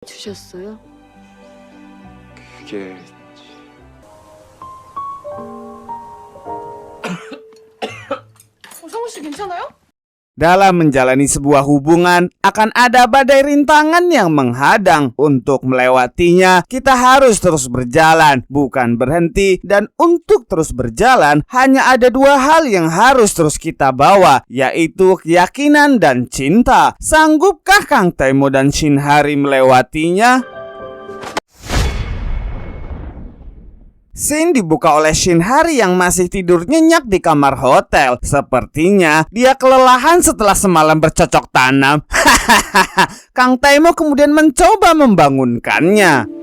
주셨어요? 그게 성우 씨 괜찮아요? Dalam menjalani sebuah hubungan, akan ada badai rintangan yang menghadang. Untuk melewatinya, kita harus terus berjalan, bukan berhenti. Dan untuk terus berjalan, hanya ada dua hal yang harus terus kita bawa, yaitu keyakinan dan cinta. Sanggupkah Kang Taimo dan Shin Hari melewatinya? Scene dibuka oleh Shin Hari yang masih tidur nyenyak di kamar hotel. Sepertinya dia kelelahan setelah semalam bercocok tanam. Kang Taimo kemudian mencoba membangunkannya.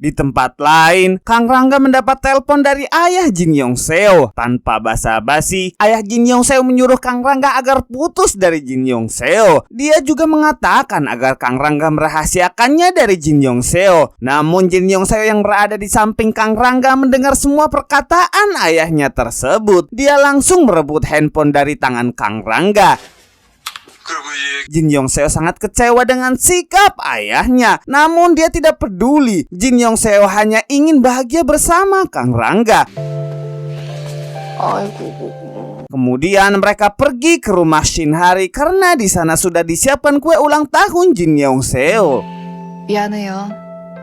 Di tempat lain, Kang Rangga mendapat telepon dari ayah Jin Yong Seo. Tanpa basa-basi, ayah Jin Yong Seo menyuruh Kang Rangga agar putus dari Jin Yong Seo. Dia juga mengatakan agar Kang Rangga merahasiakannya dari Jin Yong Seo. Namun Jin Yong Seo yang berada di samping Kang Rangga mendengar semua perkataan ayahnya tersebut. Dia langsung merebut handphone dari tangan Kang Rangga. Jin Yong Seo sangat kecewa dengan sikap ayahnya. Namun dia tidak peduli. Jin Yong Seo hanya ingin bahagia bersama Kang Rangga. Kemudian mereka pergi ke rumah Shin Hari karena di sana sudah disiapkan kue ulang tahun Jin Yong Seo. 미안해요.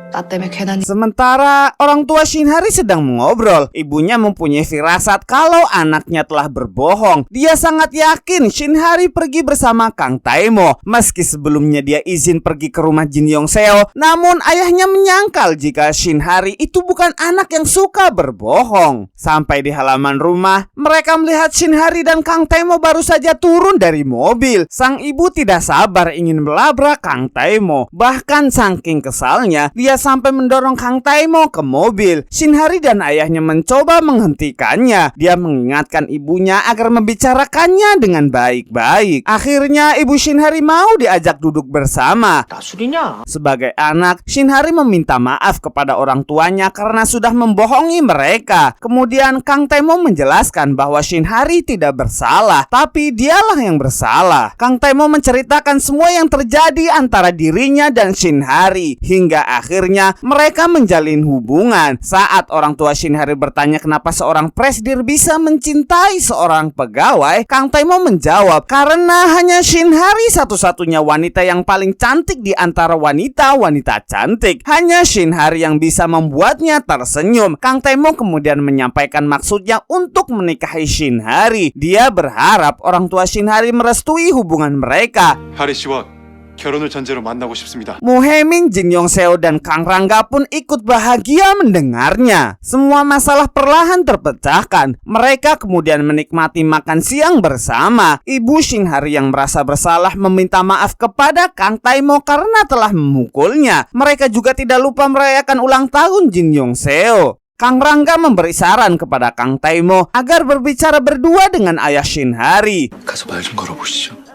나 때문에 괜한 Sementara orang tua Shin Hari sedang mengobrol. Ibunya mempunyai firasat kalau anaknya telah berbohong. Dia sangat yakin Shin Hari pergi bersama Kang Taimo. Meski sebelumnya dia izin pergi ke rumah Jin Yong Seo, namun ayahnya menyangkal jika Shin Hari itu bukan anak yang suka berbohong. Sampai di halaman rumah, mereka melihat Shin Hari dan Kang Taimo baru saja turun dari mobil. Sang ibu tidak sabar ingin melabrak Kang Taimo. Bahkan saking kesalnya, dia sampai mendorong Kang Taimo ke mobil. Shin Hari dan ayahnya mencoba menghentikannya. Dia mengingatkan ibunya agar membicarakannya dengan baik-baik. Akhirnya ibu Shin Hari mau diajak duduk bersama. 나술이냐? Sebagai anak, Shin Hari meminta maaf kepada orang tuanya karena sudah membohongi mereka. Kemudian Kang Taimo menjelaskan bahwa Shin Hari tidak bersalah, tapi dialah yang bersalah. Kang Taimo menceritakan semua yang terjadi antara dirinya dan Shin Hari. Hingga akhirnya mereka menjalin hubungan. Saat orang tua Shin Hari bertanya kenapa seorang presidir bisa mencintai seorang pegawai, Kang Taimo menjawab karena hanya Shin Hari satu-satunya wanita yang paling cantik di antara wanita-wanita cantik. Hanya Shin Hari yang bisa membuatnya tersenyum. Kang Taimo kemudian menyampaikan maksudnya untuk menikahi Shin Hari. Dia berharap orang tua Shin Hari merestui hubungan mereka. 하리 씨와 결혼을 전제로 만나고 싶습니다. Muhaemin, Jin Yong Seo dan Kang Rangga pun ikut bahagia mendengarnya. Semua masalah perlahan terpecahkan. Mereka kemudian menikmati makan siang bersama. Ibu Shin Hari yang merasa bersalah meminta maaf kepada Kang Taimo karena telah memukulnya. Mereka juga tidak lupa merayakan ulang tahun Jin Yong Seo. Kang Rangga memberi saran kepada Kang Taimo agar berbicara berdua dengan ayah Shin Hari. 가서 말 좀 걸어보시죠.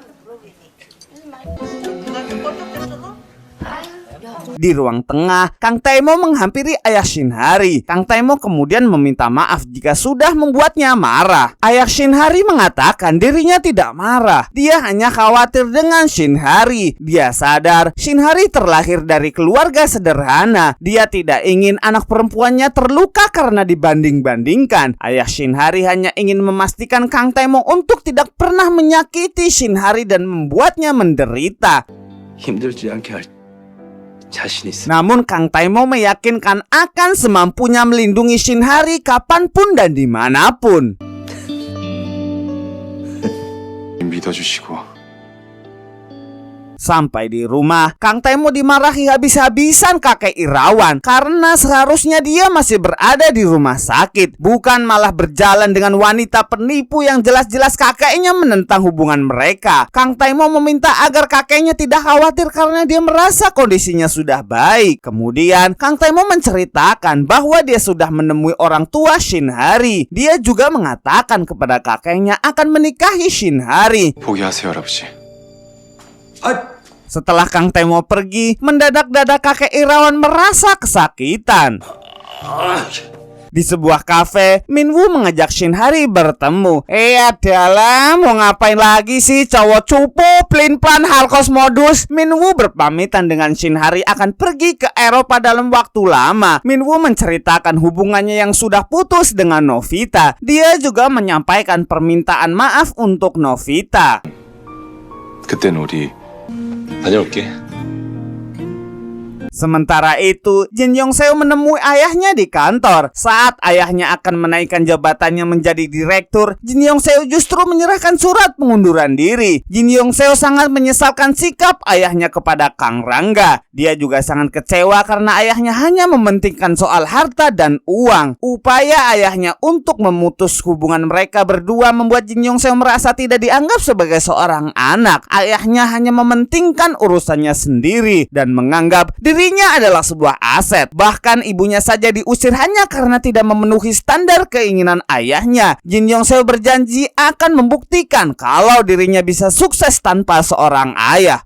Di ruang tengah, Kang Taimo menghampiri ayah Shin Hari. Kang Taimo kemudian meminta maaf jika sudah membuatnya marah. Ayah Shin Hari mengatakan dirinya tidak marah. Dia hanya khawatir dengan Shin Hari. Dia sadar Shin Hari terlahir dari keluarga sederhana. Dia tidak ingin anak perempuannya terluka karena dibanding-bandingkan. Ayah Shin Hari hanya ingin memastikan Kang Taimo untuk tidak pernah menyakiti Shin Hari dan membuatnya menderita. 힘들지 않게 할 자신 있어. Namun Kang Taimo meyakinkan akan semampunya melindungi Shin Hari kapanpun dan dimanapun. 믿어주시고. Sampai di rumah, Kang Taimo dimarahi habis-habisan kakek Irawan karena seharusnya dia masih berada di rumah sakit, bukan malah berjalan dengan wanita penipu yang jelas-jelas kakeknya menentang hubungan mereka. Kang Taimo meminta agar kakeknya tidak khawatir karena dia merasa kondisinya sudah baik. Kemudian Kang Taimo menceritakan bahwa dia sudah menemui orang tua Shin Hari. Dia juga mengatakan kepada kakeknya akan menikahi Shin Hari. 포기하세요, 할아버지. Setelah Kang Taimo pergi, mendadak dada kakek Irawan merasa kesakitan. Di sebuah kafe, Minwoo mengajak Shinhari bertemu. Adalah, mau ngapain lagi sih cowok cupu, plin-plan, halkos modus? Minwoo berpamitan dengan Shinhari akan pergi ke Eropa dalam waktu lama. Minwoo menceritakan hubungannya yang sudah putus dengan Novita. Dia juga menyampaikan permintaan maaf untuk Novita. 그땐 우리 다녀올게. Sementara itu, Jin Yongseo menemui ayahnya di kantor. Saat ayahnya akan menaikkan jabatannya menjadi direktur, Jin Yongseo justru menyerahkan surat pengunduran diri. Jin Yongseo sangat menyesalkan sikap ayahnya kepada Kang Rangga. Dia juga sangat kecewa karena ayahnya hanya mementingkan soal harta dan uang. Upaya ayahnya untuk memutus hubungan mereka berdua membuat Jin Yongseo merasa tidak dianggap sebagai seorang anak. Ayahnya hanya mementingkan urusannya sendiri dan menganggap dirinya adalah sebuah aset. Bahkan ibunya saja diusir hanya karena tidak memenuhi standar keinginan ayahnya. Jin Yongseo berjanji akan membuktikan kalau dirinya bisa sukses tanpa seorang ayah.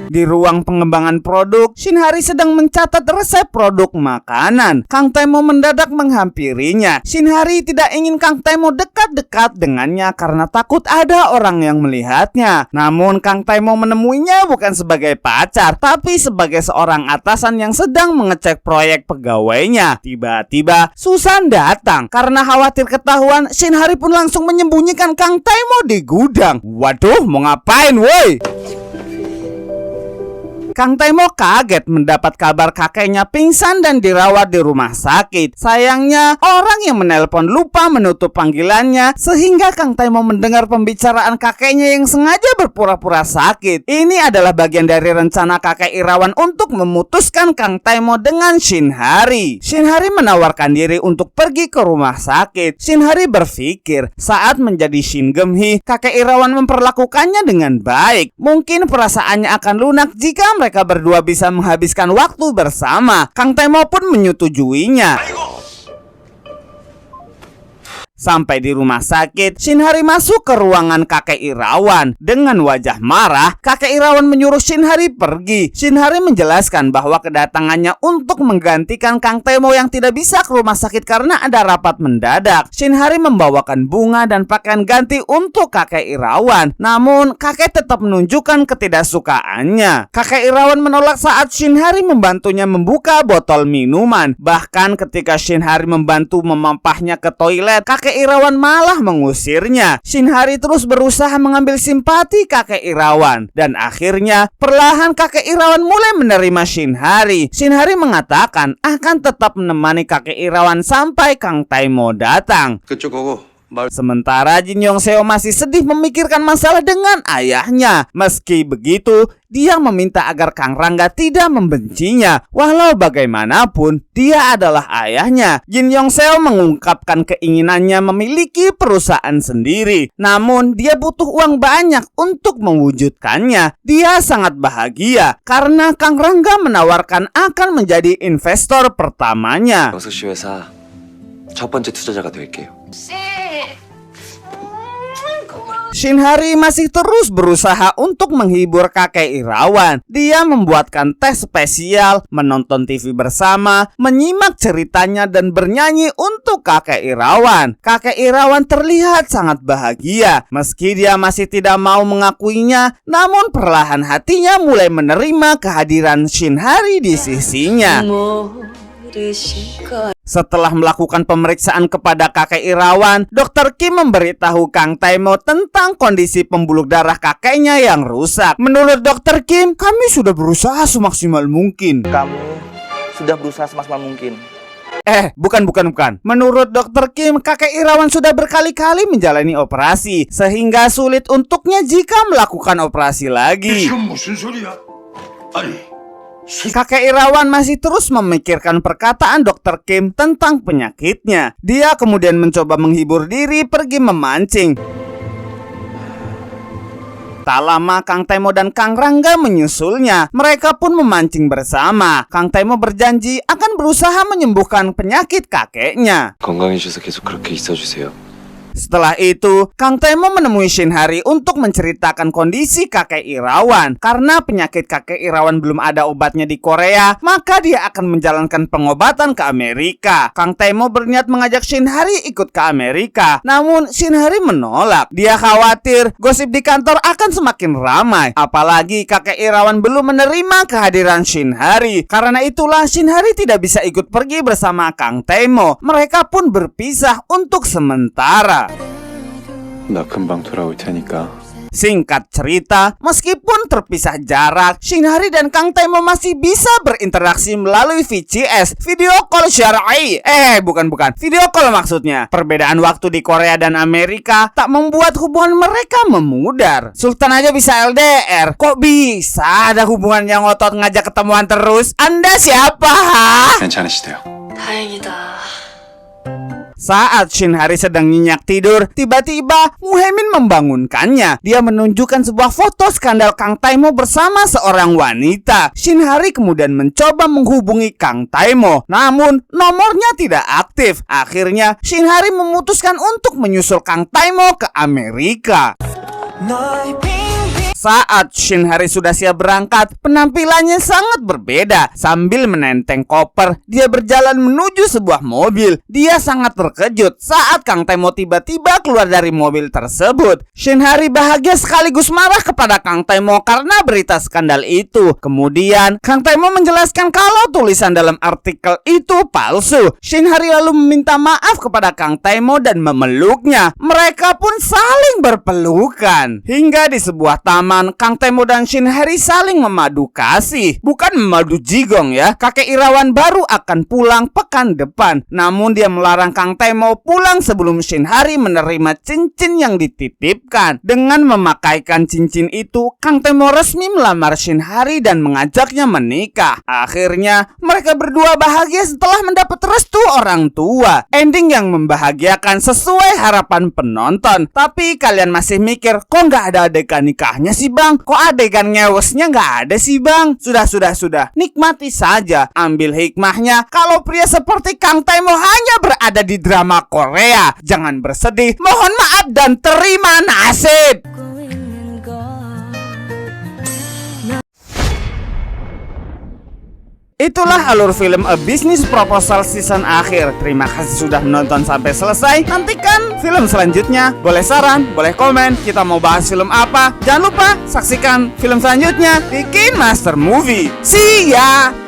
Di ruang pengembangan produk, Shinhari sedang mencatat resep produk makanan. Kang Tae-mo mendadak menghampirinya. Shinhari tidak ingin Kang Tae-mo dekat-dekat dengannya karena takut ada orang yang melihatnya. Namun Kang Tae-mo menemuinya bukan sebagai pacar, tapi sebagai seorang atasan yang sedang mengecek proyek pegawainya. Tiba-tiba Susan datang. Karena khawatir ketahuan, Shinhari pun langsung menyembunyikan Kang Tae-mo di gudang. Waduh, mau ngapain woi? Kang Tae-mo kaget mendapat kabar kakeknya pingsan dan dirawat di rumah sakit. Sayangnya, orang yang menelpon lupa menutup panggilannya sehingga Kang Tae-mo mendengar pembicaraan kakeknya yang sengaja berpura-pura sakit. Ini adalah bagian dari rencana kakek Irawan untuk memutuskan Kang Tae-mo dengan Shinhari. Shinhari menawarkan diri untuk pergi ke rumah sakit. Shinhari berpikir, saat menjadi Shin Geum-hee, kakek Irawan memperlakukannya dengan baik. Mungkin perasaannya akan lunak jika mereka berdua bisa menghabiskan waktu bersama. Kang Tae-mo pun menyetujuinya. Sampai di rumah sakit, Shinhari masuk ke ruangan kakek Irawan. Dengan wajah marah, kakek Irawan menyuruh Shinhari pergi. Shinhari menjelaskan bahwa kedatangannya untuk menggantikan Kang Tae-mo yang tidak bisa ke rumah sakit karena ada rapat mendadak. Shinhari membawakan bunga dan pakaian ganti untuk kakek Irawan. Namun, kakek tetap menunjukkan ketidaksukaannya. Kakek Irawan menolak saat Shinhari membantunya membuka botol minuman. Bahkan ketika Shinhari membantu memampahnya ke toilet, kakek Irawan malah mengusirnya. Shinhari terus berusaha mengambil simpati kakek Irawan. Dan akhirnya perlahan kakek Irawan mulai menerima Shinhari. Shinhari mengatakan akan tetap menemani kakek Irawan sampai Kang Tae-mo datang. Sementara Jin Yongseo masih sedih memikirkan masalah dengan ayahnya. Meski begitu, dia meminta agar Kang Rangga tidak membencinya. Walau bagaimanapun, dia adalah ayahnya. Jin Yongseo mengungkapkan keinginannya memiliki perusahaan sendiri. Namun, dia butuh uang banyak untuk mewujudkannya. Dia sangat bahagia karena Kang Rangga menawarkan akan menjadi investor pertamanya. 영석 씨 회사 첫 번째 투자자가 될게요. Shinhari masih terus berusaha untuk menghibur kakek Irawan. Dia membuatkan teh spesial, menonton TV bersama, menyimak ceritanya dan bernyanyi untuk kakek Irawan. Kakek Irawan terlihat sangat bahagia. Meski dia masih tidak mau mengakuinya, namun perlahan hatinya mulai menerima kehadiran Shinhari di sisinya. Setelah melakukan pemeriksaan kepada kakek Irawan, Dr. Kim memberitahu Kang Tae-mo tentang kondisi pembuluh darah kakeknya yang rusak. Menurut Dr. Kim, kami sudah berusaha semaksimal mungkin. Kamu sudah berusaha semaksimal mungkin. Bukan. Menurut Dr. Kim, kakek Irawan sudah berkali-kali menjalani operasi, sehingga sulit untuknya jika melakukan operasi lagi. Kakek Irawan masih terus memikirkan perkataan Dr. Kim tentang penyakitnya. Dia kemudian mencoba menghibur diri pergi memancing. Tak lama Kang Tae-mo dan Kang Rangga menyusulnya. Mereka pun memancing bersama. Kang Tae-mo berjanji akan berusaha menyembuhkan penyakit kakeknya. 건강해주셔서 계속 그렇게 있어주세요. Setelah itu, Kang Taemo menemui Shin Hari untuk menceritakan kondisi kakek Irawan. Karena penyakit kakek Irawan belum ada obatnya di Korea, maka dia akan menjalankan pengobatan ke Amerika. Kang Taemo berniat mengajak Shin Hari ikut ke Amerika, namun Shin Hari menolak. Dia khawatir gosip di kantor akan semakin ramai, apalagi kakek Irawan belum menerima kehadiran Shin Hari. Karena itulah Shin Hari tidak bisa ikut pergi bersama Kang Taemo. Mereka pun berpisah untuk sementara. 나 금방 돌아올 테니까. Singkat cerita, meskipun terpisah jarak, Shin Hari dan Kang Taemo masih bisa berinteraksi melalui VCS, video call syar'i. Bukan, video call maksudnya. Perbedaan waktu di Korea dan Amerika tak membuat hubungan mereka memudar. Sultan aja bisa LDR, kok bisa ada hubungan yang ngotot ngajak ketemuan terus? Anda siapa? 괜찮으시대요. 다행이다. Saat Shin Hari sedang nyenyak tidur, tiba-tiba Muhaemin membangunkannya. Dia menunjukkan sebuah foto skandal Kang Taemo bersama seorang wanita. Shin Hari kemudian mencoba menghubungi Kang Taemo, namun nomornya tidak aktif. Akhirnya Shin Hari memutuskan untuk menyusul Kang Taemo ke Amerika. Saat Shin Hari sudah siap berangkat, penampilannya sangat berbeda. Sambil menenteng koper, dia berjalan menuju sebuah mobil. Dia sangat terkejut saat Kang Taemo tiba-tiba keluar dari mobil tersebut. Shin Hari bahagia sekaligus marah kepada Kang Taemo karena berita skandal itu. Kemudian Kang Taemo menjelaskan kalau tulisan dalam artikel itu palsu. Shin Hari lalu meminta maaf kepada Kang Taemo dan memeluknya. Mereka pun saling berpelukan. Hingga di sebuah taman, Kang Taemo dan Shin Hari saling memadu kasih. Bukan memadu jigong ya. Kakek Irawan baru akan pulang pekan depan. Namun dia melarang Kang Taemo pulang sebelum Shin Hari menerima cincin yang dititipkan. Dengan memakaikan cincin itu, Kang Taemo resmi melamar Shin Hari dan mengajaknya menikah. Akhirnya mereka berdua bahagia setelah mendapat restu orang tua. Ending yang membahagiakan sesuai harapan penonton. Tapi kalian masih mikir, kok nggak ada adegan nikahnya sih bang? Kok adegan ngewesnya nggak ada sih bang? Sudah, nikmati saja. Ambil hikmahnya, kalau pria seperti Kang Taemo hanya berada di drama Korea. Jangan bersedih, mohon maaf dan terima nasib. Itulah alur film A Business Proposal season akhir. Terima kasih sudah menonton sampai selesai. Nantikan film selanjutnya. Boleh saran, boleh komen, kita mau bahas film apa. Jangan lupa saksikan film selanjutnya di KineMaster Movie. See ya!